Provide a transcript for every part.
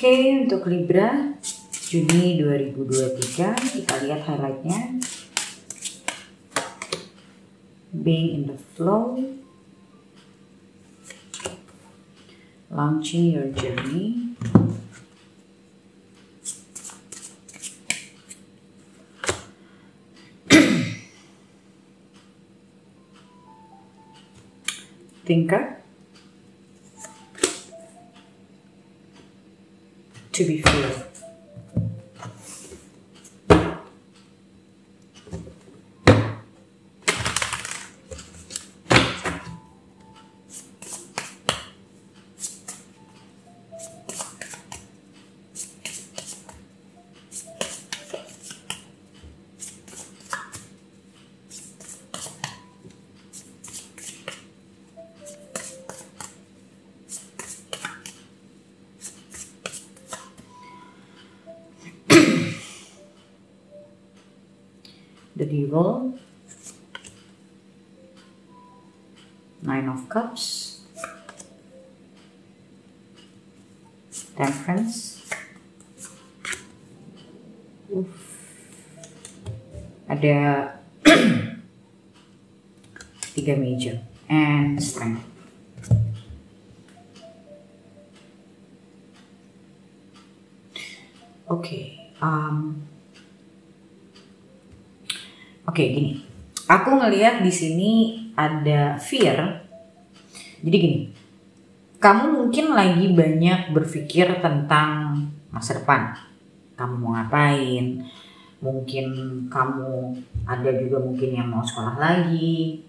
Oke, untuk Libra Juni 2023 kita lihat highlightnya. Being in the flow, launching your journey, thinker, to be free. The Devil, Nine of Cups, Temperance, ada 3 meja, and Strength. Oke, gini. Aku ngelihat di sini ada fear. Jadi gini, kamu mungkin lagi banyak berpikir tentang masa depan. Kamu mau ngapain? Mungkin kamu ada juga mungkin yang mau sekolah lagi.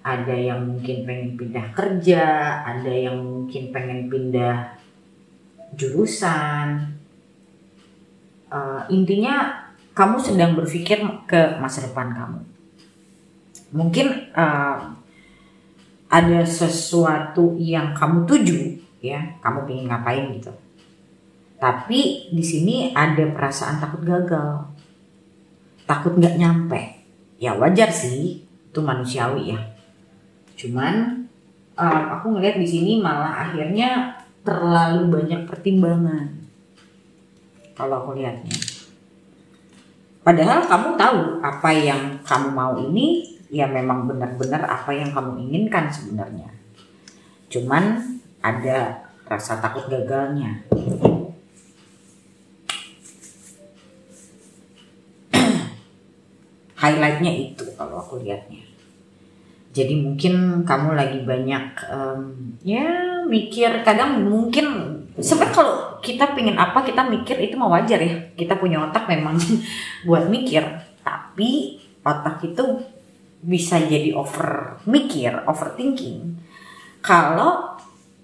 Ada yang mungkin pengen pindah kerja. Ada yang mungkin pengen pindah jurusan. Intinya kamu sedang berpikir ke masa depan kamu. Mungkin ada sesuatu yang kamu tuju, ya, kamu pengen ngapain gitu. Tapi di sini ada perasaan takut gagal, takut nggak nyampe. Ya wajar sih, itu manusiawi ya. Cuman aku ngeliat di sini malah akhirnya terlalu banyak pertimbangan. Kalau aku lihatnya. Padahal kamu tahu apa yang kamu mau ini ya memang benar-benar apa yang kamu inginkan sebenarnya. Cuman ada rasa takut gagalnya. Highlightnya itu kalau aku lihatnya. Jadi mungkin kamu lagi banyak ya mikir, kadang mungkin sebenarnya kalau kita pingin apa kita mikir itu mah wajar ya. Kita punya otak memang buat mikir, tapi otak itu bisa jadi overthinking kalau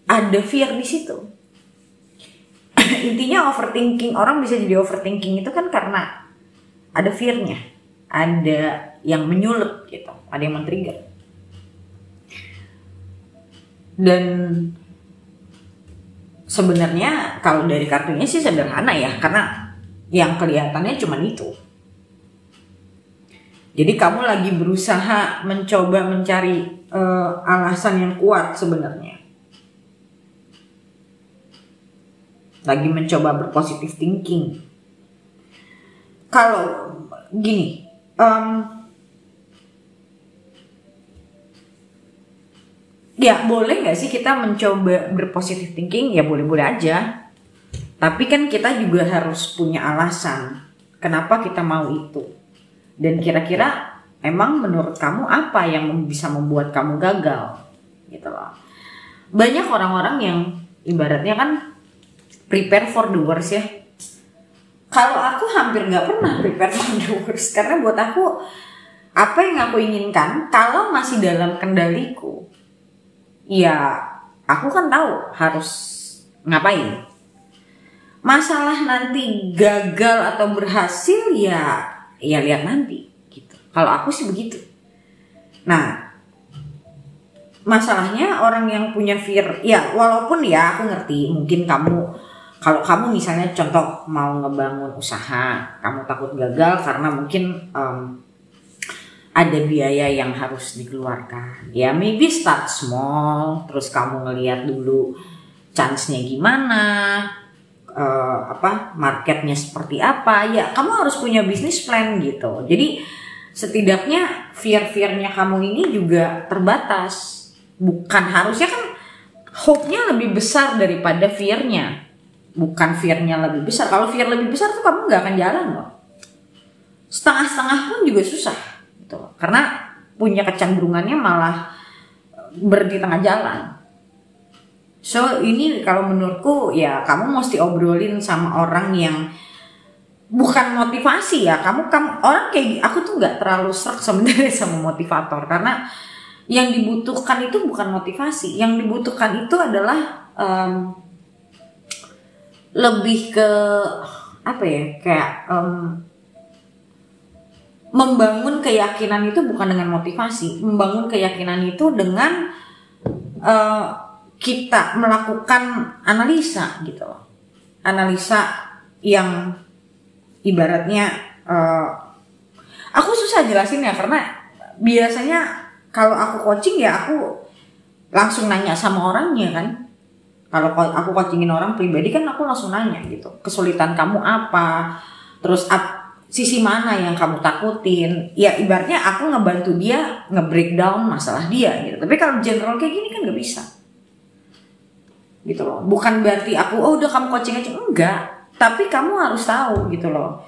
ada fear di situ. Intinya overthinking, orang bisa jadi overthinking itu kan karena ada fearnya, ada yang menyulut gitu, ada yang men-trigger. Dan sebenarnya kalau dari kartunya sih sederhana ya, karena yang kelihatannya cuma itu. Jadi kamu lagi berusaha mencoba mencari alasan yang kuat sebenarnya. Lagi mencoba berpositif thinking. Kalau gini, ya boleh gak sih kita mencoba berpositif thinking? Ya boleh-boleh aja. Tapi kan kita juga harus punya alasan kenapa kita mau itu. Dan kira-kira emang menurut kamu apa yang bisa membuat kamu gagal? Gitu loh. Banyak orang-orang yang ibaratnya kan prepare for the worst ya. Kalau aku hampir gak pernah prepare for the worst. Karena buat aku, apa yang aku inginkan kalau masih dalam kendaliku, ya aku kan tahu harus ngapain. Masalah nanti gagal atau berhasil ya lihat nanti gitu. Kalau aku sih begitu. Nah, masalahnya orang yang punya fear, ya walaupun ya aku ngerti mungkin kalau kamu misalnya contoh mau ngebangun usaha, kamu takut gagal karena mungkin ada biaya yang harus dikeluarkan. Ya maybe start small, terus kamu ngeliat dulu chance-nya gimana, marketnya seperti apa, ya kamu harus punya bisnis plan gitu. Jadi setidaknya fear-fearnya kamu ini juga terbatas. Bukan harusnya kan hope-nya lebih besar daripada fear-nya. Bukan fear-nya lebih besar. Kalau fear lebih besar tuh kamu nggak akan jalan loh. Setengah-setengah pun juga susah gitu. Karena punya kecenderungannya malah berhenti tengah jalan. So ini kalau menurutku ya kamu mesti obrolin sama orang yang bukan motivasi ya. Kamu orang kayak aku tuh nggak terlalu serak sebenarnya sama motivator, karena yang dibutuhkan itu bukan motivasi. Yang dibutuhkan itu adalah lebih ke apa ya, kayak membangun keyakinan itu bukan dengan motivasi. Membangun keyakinan itu dengan kita melakukan analisa gitu loh. Analisa yang ibaratnya aku susah jelasin ya, karena biasanya kalau aku coaching ya aku langsung nanya sama orangnya kan. Kalau aku coachingin orang pribadi kan aku langsung nanya gitu, kesulitan kamu apa, terus sisi mana yang kamu takutin. Ya ibaratnya aku ngebantu dia nge-breakdown masalah dia gitu. Tapi kalau general kayak gini kan gak bisa gitu loh. Bukan berarti aku udah kamu coaching aja, enggak. Tapi kamu harus tahu gitu loh,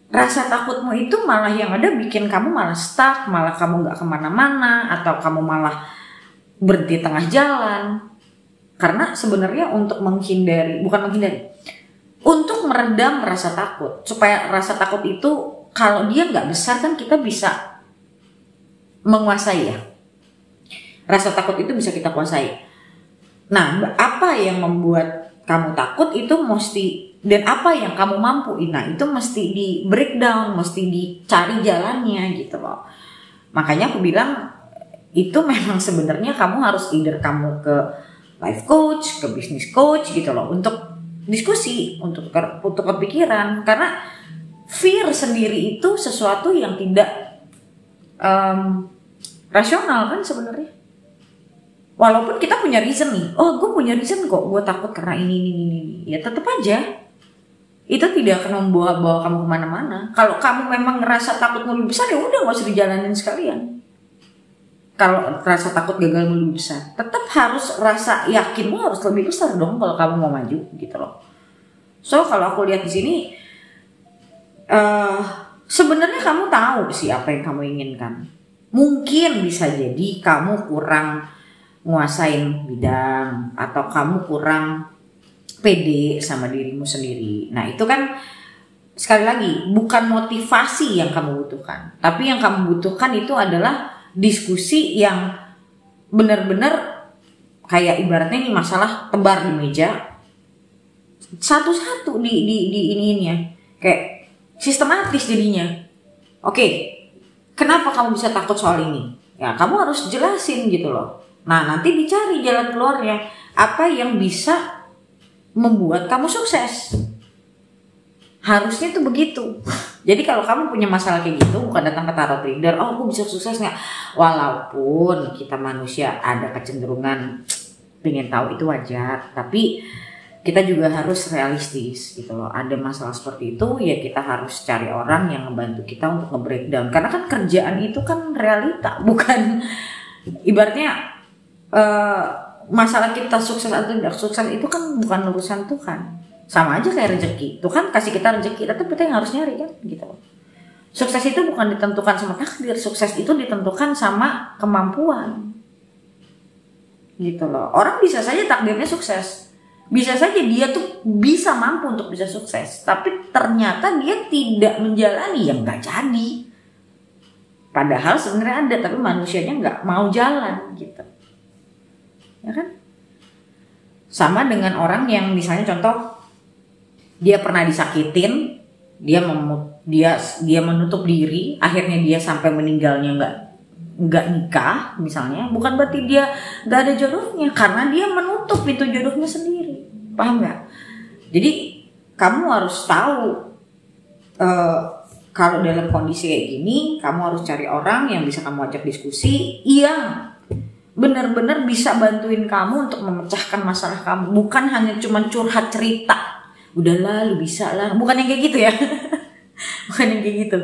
rasa takutmu itu malah yang ada bikin kamu malah stuck, malah kamu gak kemana-mana, atau kamu malah berhenti tengah jalan. Karena sebenarnya untuk untuk meredam rasa takut, supaya rasa takut itu kalau dia gak besar kan kita bisa menguasai ya. Rasa takut itu bisa kita kuasai. Nah, apa yang membuat kamu takut itu mesti, dan apa yang kamu mampu, nah itu mesti di breakdown, mesti dicari jalannya gitu loh. Makanya aku bilang itu memang sebenarnya kamu harus either kamu ke life coach, ke business coach gitu loh, untuk diskusi, untuk kepikiran. Karena fear sendiri itu sesuatu yang tidak rasional kan sebenarnya. Walaupun kita punya reason nih, oh gue punya reason kok, gue takut karena ini, ya tetap aja itu tidak akan membawa kamu kemana-mana. Kalau kamu memang ngerasa takutmu lebih besar, ya udah nggak usah dijalanin sekalian. Kalau rasa takut gagal lebih besar, tetap harus rasa yakinmu harus lebih besar dong kalau kamu mau maju gitu loh. So kalau aku lihat di sini, sebenarnya kamu tahu sih apa yang kamu inginkan. Mungkin bisa jadi kamu kurang nguasain bidang, atau kamu kurang pede sama dirimu sendiri. Nah itu kan sekali lagi bukan motivasi yang kamu butuhkan, tapi yang kamu butuhkan itu adalah diskusi yang benar-benar kayak ibaratnya ini masalah tebar di meja satu-satu di ininya, kayak sistematis jadinya. Oke, kenapa kamu bisa takut soal ini? Ya kamu harus jelasin gitu loh. Nah nanti dicari jalan keluarnya, apa yang bisa membuat kamu sukses. Harusnya tuh begitu. Jadi kalau kamu punya masalah kayak gitu, bukan datang ke tarot reader, oh aku bisa sukses nggak? Walaupun kita manusia ada kecenderungan pengen tahu, itu wajar. Tapi kita juga harus realistis gitu loh. Ada masalah seperti itu, ya kita harus cari orang yang membantu kita untuk nge-breakdown. Karena kan kerjaan itu kan realita, bukan ibaratnya masalah kita sukses atau tidak sukses itu kan bukan urusan Tuhan. Sama aja kayak rezeki, Tuhan kasih kita rezeki, tapi kita yang harus nyari kan gitu. Sukses itu bukan ditentukan sama takdir, sukses itu ditentukan sama kemampuan gitu loh. Orang bisa saja takdirnya sukses, bisa saja dia tuh bisa mampu untuk bisa sukses, tapi ternyata dia tidak menjalani, yang nggak jadi. Padahal sebenarnya ada, tapi manusianya nggak mau jalan gitu. Ya kan? Sama dengan orang yang misalnya contoh dia pernah disakitin, dia menutup diri, akhirnya dia sampai meninggalnya nggak nikah misalnya, bukan berarti dia nggak ada jodohnya, karena dia menutup pintu jodohnya sendiri. Paham nggak? Jadi kamu harus tahu kalau dalam kondisi kayak gini, kamu harus cari orang yang bisa kamu ajak diskusi, yang benar-benar bisa bantuin kamu untuk memecahkan masalah kamu, bukan hanya cuma curhat cerita. udahlah lu bisa lah, bukan yang kayak gitu ya. Bukan yang kayak gitu.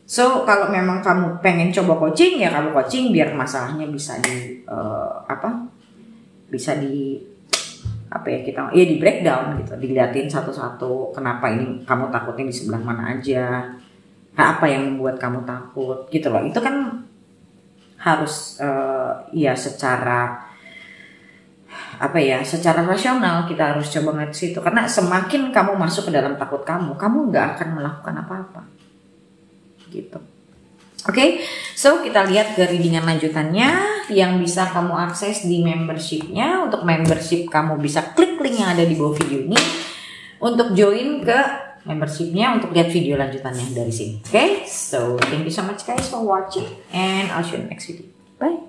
So kalau memang kamu pengen coba coaching ya kamu coaching biar masalahnya bisa di bisa di di breakdown gitu, diliatin satu-satu kenapa ini kamu takutnya di sebelah mana aja, apa yang membuat kamu takut gitu loh. Itu kan harus secara rasional kita harus coba ngeliat situ, karena semakin kamu masuk ke dalam takut kamu nggak akan melakukan apa-apa gitu. Oke, so kita lihat ke readingan lanjutannya yang bisa kamu akses di membershipnya. Untuk membership kamu bisa klik link yang ada di bawah video ini untuk join ke membershipnya untuk lihat video lanjutannya dari sini. Oke, so thank you so much guys for watching and I'll see you next video. Bye.